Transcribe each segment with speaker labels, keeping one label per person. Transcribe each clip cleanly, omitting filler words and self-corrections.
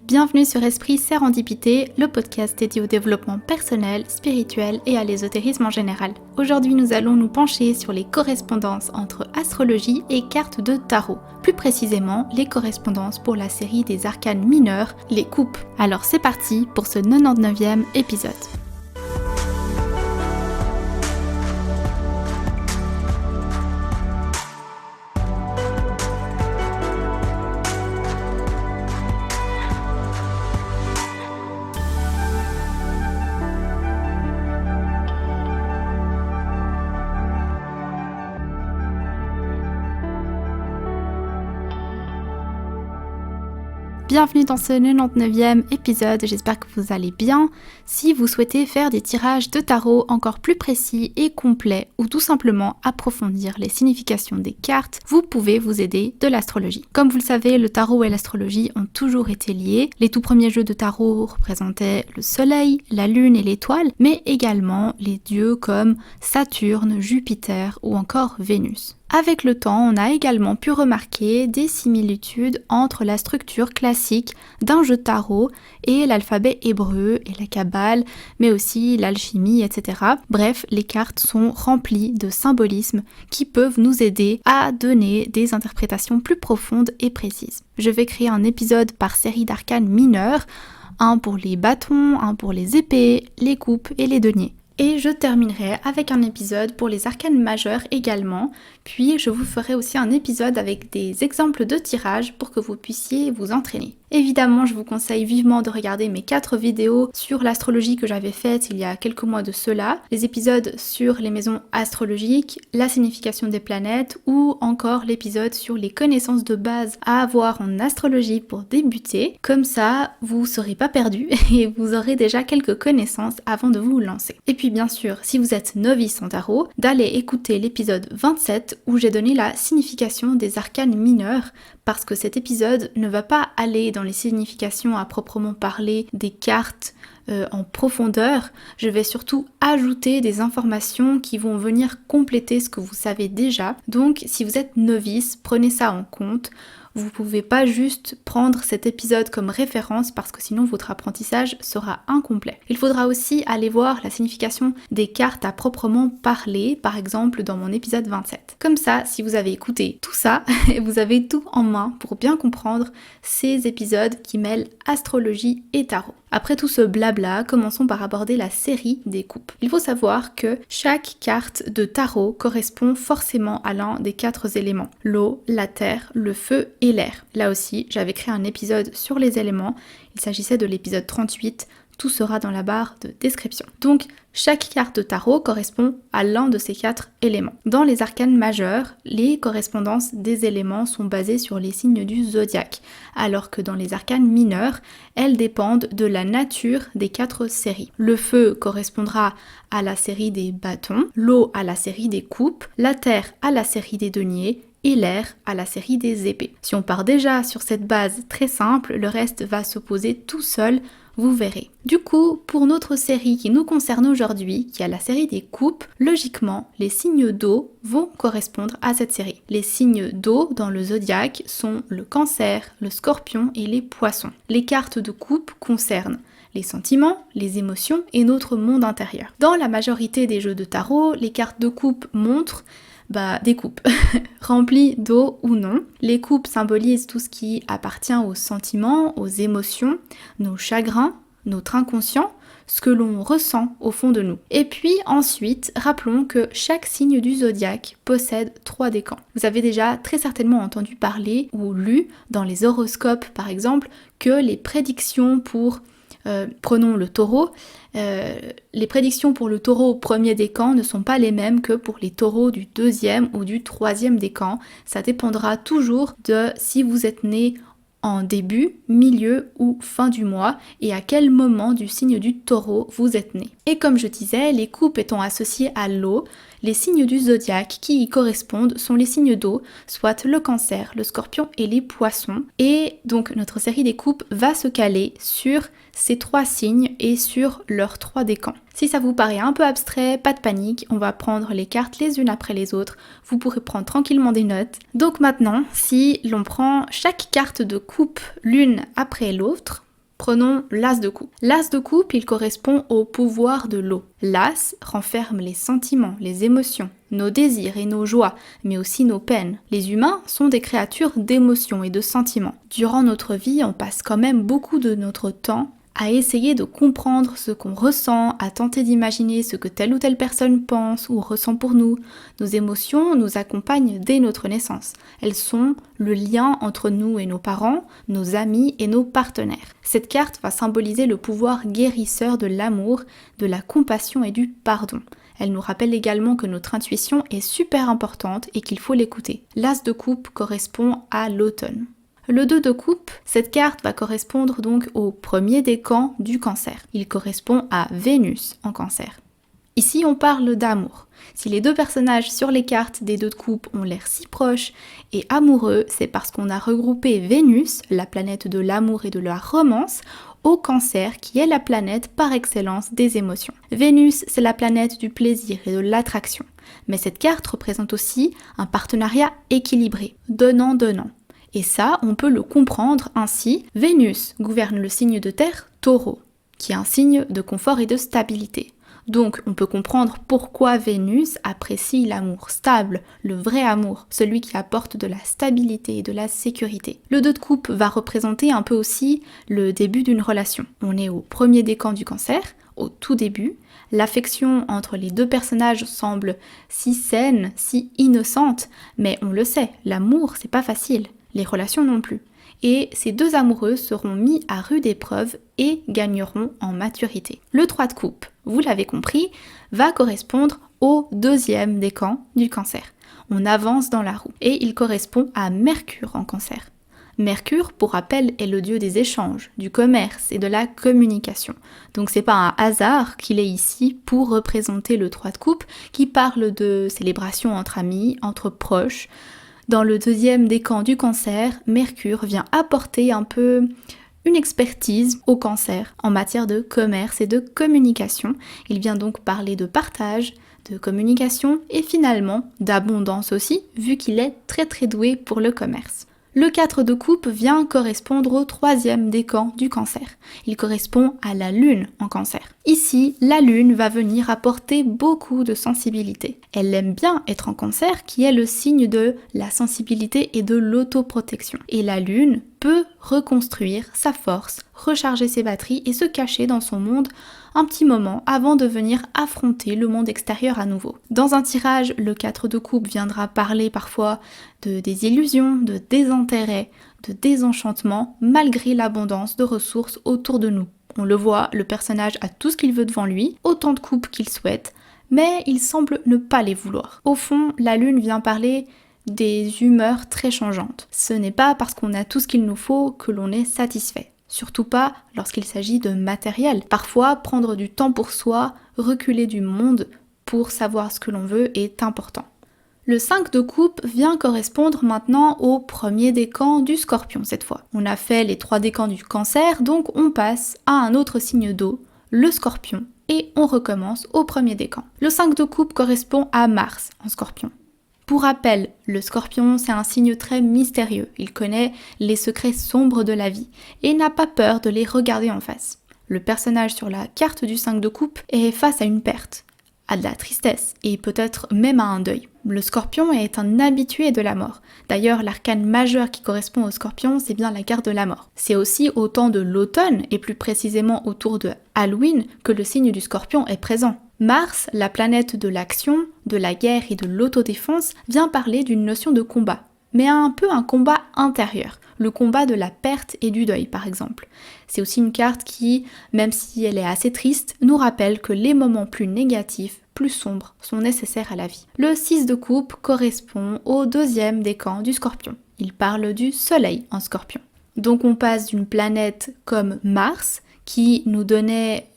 Speaker 1: Bienvenue sur Esprit Sérendipité, le podcast dédié au développement personnel, spirituel et à l'ésotérisme en général. Aujourd'hui, nous allons nous pencher sur les correspondances entre astrologie et cartes de tarot. Plus précisément, les correspondances pour la série des arcanes mineurs, les coupes. Alors c'est parti pour ce 99e épisode. Bienvenue dans ce 99e épisode, j'espère que vous allez bien. Si vous souhaitez faire des tirages de tarot encore plus précis et complets ou tout simplement approfondir les significations des cartes, vous pouvez vous aider de l'astrologie. Comme vous le savez, le tarot et l'astrologie ont toujours été liés. Les tout premiers jeux de tarot représentaient le soleil, la lune et l'étoile, mais également les dieux comme Saturne, Jupiter ou encore Vénus. Avec le temps, on a également pu remarquer des similitudes entre la structure classique d'un jeu de tarot et l'alphabet hébreu et la kabbale, mais aussi l'alchimie, etc. Bref, les cartes sont remplies de symbolismes qui peuvent nous aider à donner des interprétations plus profondes et précises. Je vais créer un épisode par série d'arcanes mineurs, un pour les bâtons, un pour les épées, les coupes et les deniers. Et je terminerai avec un épisode pour les arcanes majeures également, puis je vous ferai aussi un épisode avec des exemples de tirage pour que vous puissiez vous entraîner. Évidemment, je vous conseille vivement de regarder mes 4 vidéos sur l'astrologie que j'avais faites il y a quelques mois de cela, les épisodes sur les maisons astrologiques, la signification des planètes ou encore l'épisode sur les connaissances de base à avoir en astrologie pour débuter. Comme ça, vous ne serez pas perdu et vous aurez déjà quelques connaissances avant de vous lancer. Et puis bien sûr, si vous êtes novice en tarot, d'aller écouter l'épisode 27 où j'ai donné la signification des arcanes mineurs parce que cet épisode ne va pas aller dans les significations à proprement parler des cartes en profondeur. Je vais surtout ajouter des informations qui vont venir compléter ce que vous savez déjà. Donc si vous êtes novice, prenez ça en compte. Vous pouvez pas juste prendre cet épisode comme référence parce que sinon votre apprentissage sera incomplet. Il faudra aussi aller voir la signification des cartes à proprement parler, par exemple dans mon épisode 27. Comme ça, si vous avez écouté tout ça, vous avez tout en main pour bien comprendre ces épisodes qui mêlent astrologie et tarot. Après tout ce blabla, commençons par aborder la série des coupes. Il faut savoir que chaque carte de tarot correspond forcément à l'un des 4 éléments. L'eau, la terre, le feu et l'air. Là aussi, j'avais créé un épisode sur les éléments. Il s'agissait de l'épisode 38. Tout sera dans la barre de description. Donc, chaque carte de tarot correspond à l'un de ces 4 éléments. Dans les arcanes majeures, les correspondances des éléments sont basées sur les signes du zodiaque, alors que dans les arcanes mineures, elles dépendent de la nature des 4 séries. Le feu correspondra à la série des bâtons, l'eau à la série des coupes, la terre à la série des deniers, et l'air à la série des épées. Si on part déjà sur cette base très simple, le reste va se poser tout seul, vous verrez. Du coup, pour notre série qui nous concerne aujourd'hui, qui est la série des coupes, logiquement, les signes d'eau vont correspondre à cette série. Les signes d'eau dans le zodiaque sont le cancer, le scorpion et les poissons. Les cartes de coupe concernent les sentiments, les émotions et notre monde intérieur. Dans la majorité des jeux de tarot, les cartes de coupe montrent des coupes, remplies d'eau ou non. Les coupes symbolisent tout ce qui appartient aux sentiments, aux émotions, nos chagrins, notre inconscient, ce que l'on ressent au fond de nous. Et puis ensuite, rappelons que chaque signe du zodiaque possède 3 décans. Vous avez déjà très certainement entendu parler ou lu dans les horoscopes par exemple que les prédictions pour prenons le taureau, les prédictions pour le taureau au premier décan ne sont pas les mêmes que pour les taureaux du 2e ou du 3e décan. Ça dépendra toujours de si vous êtes né en début, milieu ou fin du mois et à quel moment du signe du taureau vous êtes né. Et comme je disais, les coupes étant associées à l'eau, les signes du zodiaque qui y correspondent sont les signes d'eau, soit le cancer, le scorpion et les poissons. Et donc notre série des coupes va se caler sur ces 3 signes et sur leurs 3 décans. Si ça vous paraît un peu abstrait, pas de panique, on va prendre les cartes les unes après les autres, vous pourrez prendre tranquillement des notes. Donc maintenant, si l'on prend chaque carte de coupe l'une après l'autre, Prenons l'as de coupe. L'as de coupe, il correspond au pouvoir de l'eau. L'as renferme les sentiments, les émotions, nos désirs et nos joies, mais aussi nos peines. Les humains sont des créatures d'émotions et de sentiments. Durant notre vie, on passe quand même beaucoup de notre temps à essayer de comprendre ce qu'on ressent, à tenter d'imaginer ce que telle ou telle personne pense ou ressent pour nous. Nos émotions nous accompagnent dès notre naissance. Elles sont le lien entre nous et nos parents, nos amis et nos partenaires. Cette carte va symboliser le pouvoir guérisseur de l'amour, de la compassion et du pardon. Elle nous rappelle également que notre intuition est super importante et qu'il faut l'écouter. L'as de coupe correspond à l'automne. Le 2 de coupe, cette carte va correspondre donc au premier décan du cancer. Il correspond à Vénus en cancer. Ici, on parle d'amour. Si les deux personnages sur les cartes des 2 de coupe ont l'air si proches et amoureux, c'est parce qu'on a regroupé Vénus, la planète de l'amour et de la romance, au cancer qui est la planète par excellence des émotions. Vénus, c'est la planète du plaisir et de l'attraction. Mais cette carte représente aussi un partenariat équilibré, donnant-donnant. Et ça, on peut le comprendre ainsi. Vénus gouverne le signe de terre Taureau, qui est un signe de confort et de stabilité. Donc, on peut comprendre pourquoi Vénus apprécie l'amour stable, le vrai amour, celui qui apporte de la stabilité et de la sécurité. Le 2 de coupe va représenter un peu aussi le début d'une relation. On est au premier décan du cancer, au tout début. L'affection entre les 2 personnages semble si saine, si innocente, mais on le sait, l'amour, c'est pas facile. Les relations non plus. Et ces 2 amoureux seront mis à rude épreuve et gagneront en maturité. Le 3 de coupe, vous l'avez compris, va correspondre au 2e décan du cancer. On avance dans la roue et il correspond à Mercure en cancer. Mercure, pour rappel, est le dieu des échanges, du commerce et de la communication. Donc c'est pas un hasard qu'il est ici pour représenter le 3 de coupe qui parle de célébration entre amis, entre proches. Dans le 2e décan du cancer, Mercure vient apporter un peu une expertise au cancer en matière de commerce et de communication. Il vient donc parler de partage, de communication et finalement d'abondance aussi, vu qu'il est très très doué pour le commerce. Le 4 de coupe vient correspondre au 3e décan du cancer. Il correspond à la lune en cancer. Ici, la lune va venir apporter beaucoup de sensibilité. Elle aime bien être en cancer, qui est le signe de la sensibilité et de l'autoprotection. Et la lune peut reconstruire sa force, recharger ses batteries et se cacher dans son monde un petit moment avant de venir affronter le monde extérieur à nouveau. Dans un tirage, le 4 de coupe viendra parler parfois de désillusion, de désintérêt, de désenchantement, malgré l'abondance de ressources autour de nous. On le voit, le personnage a tout ce qu'il veut devant lui, autant de coupes qu'il souhaite, mais il semble ne pas les vouloir. Au fond, la lune vient parler des humeurs très changeantes. Ce n'est pas parce qu'on a tout ce qu'il nous faut que l'on est satisfait. Surtout pas lorsqu'il s'agit de matériel. Parfois, prendre du temps pour soi, reculer du monde pour savoir ce que l'on veut est important. Le 5 de coupe vient correspondre maintenant au premier décan du Scorpion cette fois. On a fait les 3 décans du Cancer, donc on passe à un autre signe d'eau, le Scorpion, et on recommence au premier décan. Le 5 de coupe correspond à Mars en Scorpion. Pour rappel, le Scorpion, c'est un signe très mystérieux. Il connaît les secrets sombres de la vie et n'a pas peur de les regarder en face. Le personnage sur la carte du 5 de coupe est face à une perte, à de la tristesse et peut-être même à un deuil. Le Scorpion est un habitué de la mort. D'ailleurs, l'arcane majeur qui correspond au Scorpion, c'est bien la carte de la mort. C'est aussi au temps de l'automne, et plus précisément autour de Halloween, que le signe du Scorpion est présent. Mars, la planète de l'action, de la guerre et de l'autodéfense, vient parler d'une notion de combat, mais un peu un combat intérieur, le combat de la perte et du deuil par exemple. C'est aussi une carte qui, même si elle est assez triste, nous rappelle que les moments plus négatifs, plus sombres, sont nécessaires à la vie. Le 6 de coupe correspond au 2e décan du Scorpion. Il parle du soleil en Scorpion. Donc on passe d'une planète comme Mars, qui nous donnait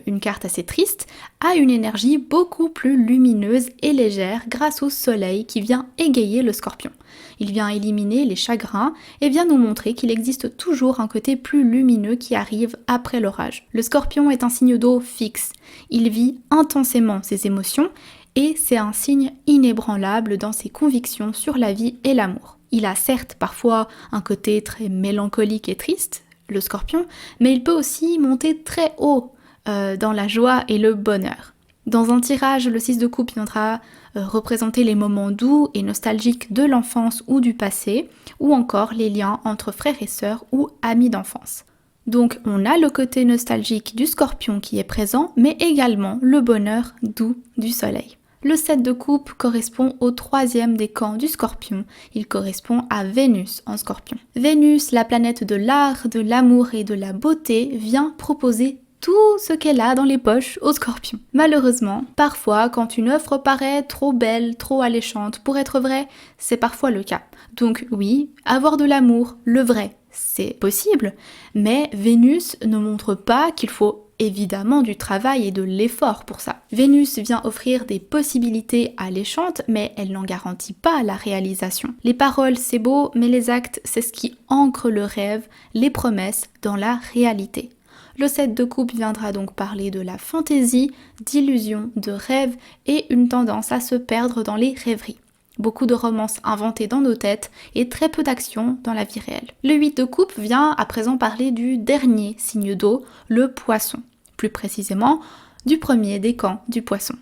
Speaker 1: une carte assez triste, à une énergie beaucoup plus lumineuse et légère grâce au soleil qui vient égayer le Scorpion. Il vient éliminer les chagrins et vient nous montrer qu'il existe toujours un côté plus lumineux qui arrive après l'orage. Le Scorpion est un signe d'eau fixe. Il vit intensément ses émotions et c'est un signe inébranlable dans ses convictions sur la vie et l'amour. Il a certes parfois un côté très mélancolique et triste, le Scorpion, mais il peut aussi monter très haut dans la joie et le bonheur. Dans un tirage, le 6 de coupe viendra représenter les moments doux et nostalgiques de l'enfance ou du passé, ou encore les liens entre frères et sœurs ou amis d'enfance. Donc on a le côté nostalgique du Scorpion qui est présent, mais également le bonheur doux du soleil. Le 7 de coupe correspond au 3e décan du Scorpion, il correspond à Vénus en Scorpion. Vénus, la planète de l'art, de l'amour et de la beauté, vient proposer tout ce qu'elle a dans les poches au Scorpion. Malheureusement, parfois, quand une œuvre paraît trop belle, trop alléchante pour être vraie, c'est parfois le cas. Donc oui, avoir de l'amour, le vrai, c'est possible, mais Vénus ne montre pas qu'il faut évidemment du travail et de l'effort pour ça. Vénus vient offrir des possibilités alléchantes, mais elle n'en garantit pas la réalisation. Les paroles, c'est beau, mais les actes, c'est ce qui ancre le rêve, les promesses dans la réalité. Le 7 de coupe viendra donc parler de la fantaisie, d'illusions, de rêves et une tendance à se perdre dans les rêveries. Beaucoup de romances inventées dans nos têtes et très peu d'action dans la vie réelle. Le 8 de coupe vient à présent parler du dernier signe d'eau, le poisson. Plus précisément, du premier décan du poisson.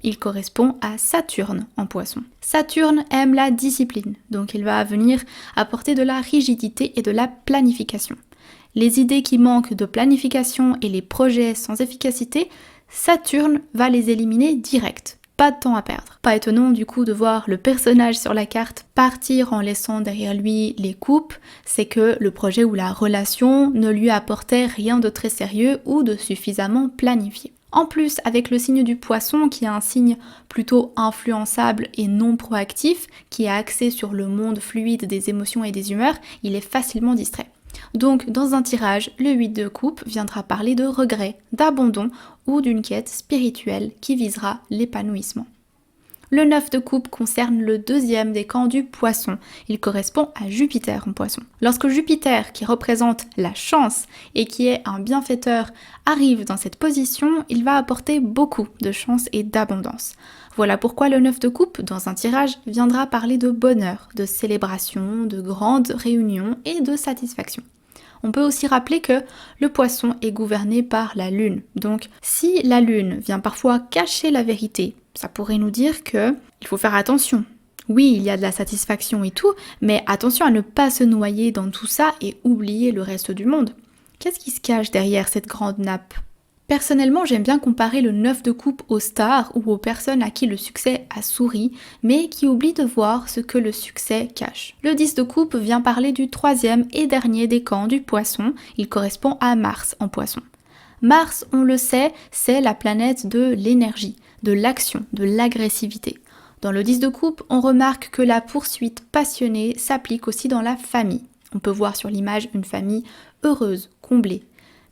Speaker 1: Il correspond à Saturne en poisson. Saturne aime la discipline, donc il va venir apporter de la rigidité et de la planification. Les idées qui manquent de planification et les projets sans efficacité, Saturne va les éliminer direct. Pas de temps à perdre. Pas étonnant du coup de voir le personnage sur la carte partir en laissant derrière lui les coupes, c'est que le projet ou la relation ne lui apportait rien de très sérieux ou de suffisamment planifié. En plus, avec le signe du poisson, qui est un signe plutôt influençable et non proactif, qui est axé sur le monde fluide des émotions et des humeurs, il est facilement distrait. Donc, dans un tirage, le 8 de coupe viendra parler de regret, d'abandon ou d'une quête spirituelle qui visera l'épanouissement. Le 9 de coupe concerne le 2e décan du poisson. Il correspond à Jupiter en poisson. Lorsque Jupiter, qui représente la chance et qui est un bienfaiteur, arrive dans cette position, il va apporter beaucoup de chance et d'abondance. Voilà pourquoi le 9 de coupe, dans un tirage, viendra parler de bonheur, de célébration, de grandes réunions et de satisfaction. On peut aussi rappeler que le poisson est gouverné par la lune. Donc, si la lune vient parfois cacher la vérité, ça pourrait nous dire que il faut faire attention. Oui, il y a de la satisfaction et tout, mais attention à ne pas se noyer dans tout ça et oublier le reste du monde. Qu'est-ce qui se cache derrière cette grande nappe ? Personnellement, j'aime bien comparer le 9 de coupe aux stars ou aux personnes à qui le succès a souri, mais qui oublient de voir ce que le succès cache. Le 10 de coupe vient parler du 3e et dernier décan du poisson, il correspond à Mars en poisson. Mars, on le sait, c'est la planète de l'énergie, de l'action, de l'agressivité. Dans le 10 de coupe, on remarque que la poursuite passionnée s'applique aussi dans la famille. On peut voir sur l'image une famille heureuse, comblée.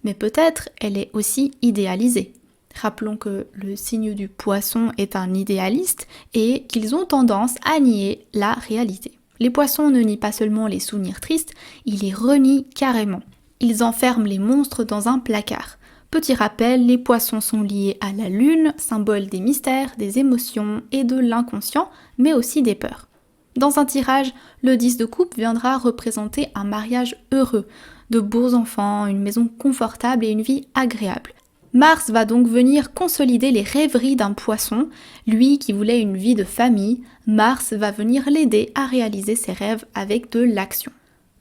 Speaker 1: Mais peut-être elle est aussi idéalisée. Rappelons que le signe du poisson est un idéaliste et qu'ils ont tendance à nier la réalité. Les poissons ne nient pas seulement les souvenirs tristes, ils les renient carrément. Ils enferment les monstres dans un placard. Petit rappel, les poissons sont liés à la lune, symbole des mystères, des émotions et de l'inconscient, mais aussi des peurs. Dans un tirage, le 10 de coupe viendra représenter un mariage heureux, de beaux enfants, une maison confortable et une vie agréable. Mars va donc venir consolider les rêveries d'un poisson. Lui qui voulait une vie de famille, Mars va venir l'aider à réaliser ses rêves avec de l'action.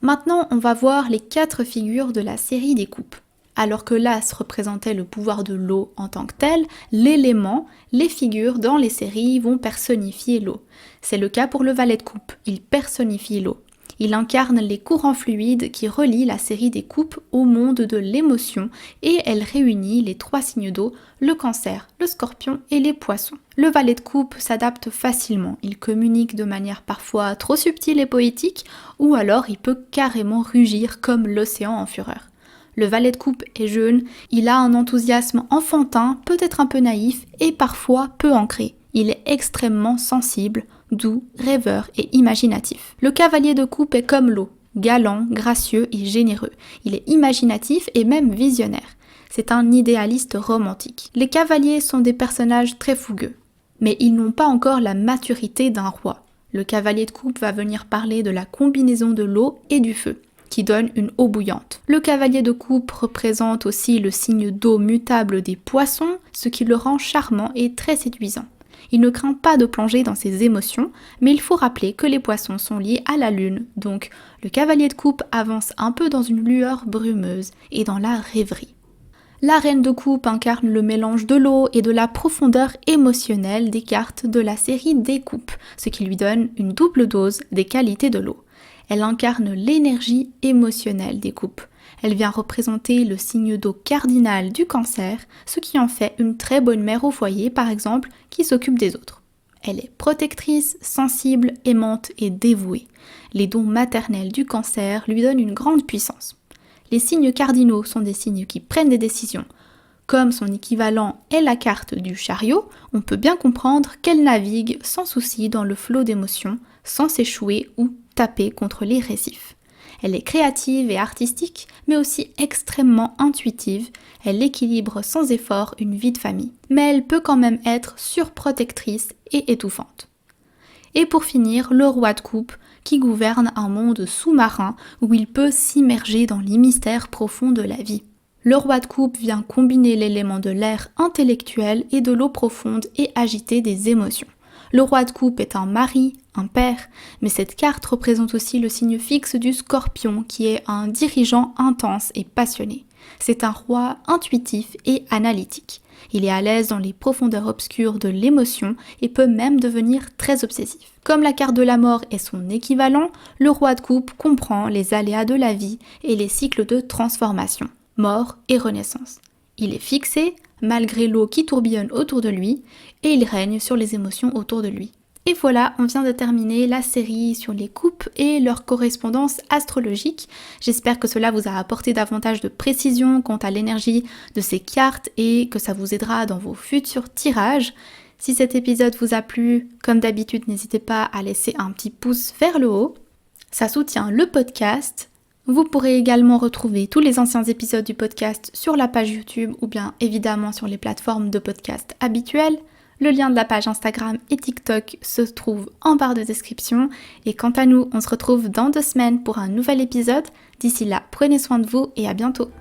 Speaker 1: Maintenant, on va voir les 4 figures de la série des coupes. Alors que l'as représentait le pouvoir de l'eau en tant que tel, l'élément, les figures dans les séries vont personnifier l'eau. C'est le cas pour le valet de coupe, il personnifie l'eau. Il incarne les courants fluides qui relient la série des coupes au monde de l'émotion et elle réunit les 3 signes d'eau, le cancer, le scorpion et les poissons. Le valet de coupe s'adapte facilement, il communique de manière parfois trop subtile et poétique ou alors il peut carrément rugir comme l'océan en fureur. Le valet de coupe est jeune, il a un enthousiasme enfantin, peut-être un peu naïf et parfois peu ancré. Il est extrêmement sensible, doux, rêveur et imaginatif. Le cavalier de coupe est comme l'eau, galant, gracieux et généreux. Il est imaginatif et même visionnaire. C'est un idéaliste romantique. Les cavaliers sont des personnages très fougueux, mais ils n'ont pas encore la maturité d'un roi. Le cavalier de coupe va venir parler de la combinaison de l'eau et du feu. qui donne une eau bouillante. Le cavalier de coupe représente aussi le signe d'eau mutable des poissons, ce qui le rend charmant et très séduisant. Il ne craint pas de plonger dans ses émotions, mais il faut rappeler que les poissons sont liés à la lune, donc le cavalier de coupe avance un peu dans une lueur brumeuse et dans la rêverie. La reine de coupe incarne le mélange de l'eau et de la profondeur émotionnelle des cartes de la série des coupes, ce qui lui donne une double dose des qualités de l'eau. Elle incarne l'énergie émotionnelle des coupes. Elle vient représenter le signe d'eau cardinal du Cancer, ce qui en fait une très bonne mère au foyer, par exemple, qui s'occupe des autres. Elle est protectrice, sensible, aimante et dévouée. Les dons maternels du Cancer lui donnent une grande puissance. Les signes cardinaux sont des signes qui prennent des décisions. Comme son équivalent est la carte du chariot, on peut bien comprendre qu'elle navigue sans souci dans le flot d'émotions, sans s'échouer ou taper contre les récifs. Elle est créative et artistique, mais aussi extrêmement intuitive. Elle équilibre sans effort une vie de famille. Mais elle peut quand même être surprotectrice et étouffante. Et pour finir, le roi de coupe, qui gouverne un monde sous-marin où il peut s'immerger dans les mystères profonds de la vie. Le roi de coupe vient combiner l'élément de l'air intellectuel et de l'eau profonde et agitée des émotions. Le roi de coupe est un mari, un père, mais cette carte représente aussi le signe fixe du Scorpion qui est un dirigeant intense et passionné. C'est un roi intuitif et analytique. Il est à l'aise dans les profondeurs obscures de l'émotion et peut même devenir très obsessif. Comme la carte de la mort est son équivalent, le roi de coupe comprend les aléas de la vie et les cycles de transformation, mort et renaissance. Il est fixé, malgré l'eau qui tourbillonne autour de lui, et il règne sur les émotions autour de lui. Et voilà, on vient de terminer la série sur les coupes et leur correspondance astrologique. J'espère que cela vous a apporté davantage de précision quant à l'énergie de ces cartes et que ça vous aidera dans vos futurs tirages. Si cet épisode vous a plu, comme d'habitude, n'hésitez pas à laisser un petit pouce vers le haut. Ça soutient le podcast. Vous pourrez également retrouver tous les anciens épisodes du podcast sur la page YouTube ou bien évidemment sur les plateformes de podcast habituelles. Le lien de la page Instagram et TikTok se trouve en barre de description. Et quant à nous, on se retrouve dans 2 semaines pour un nouvel épisode. D'ici là, prenez soin de vous et à bientôt.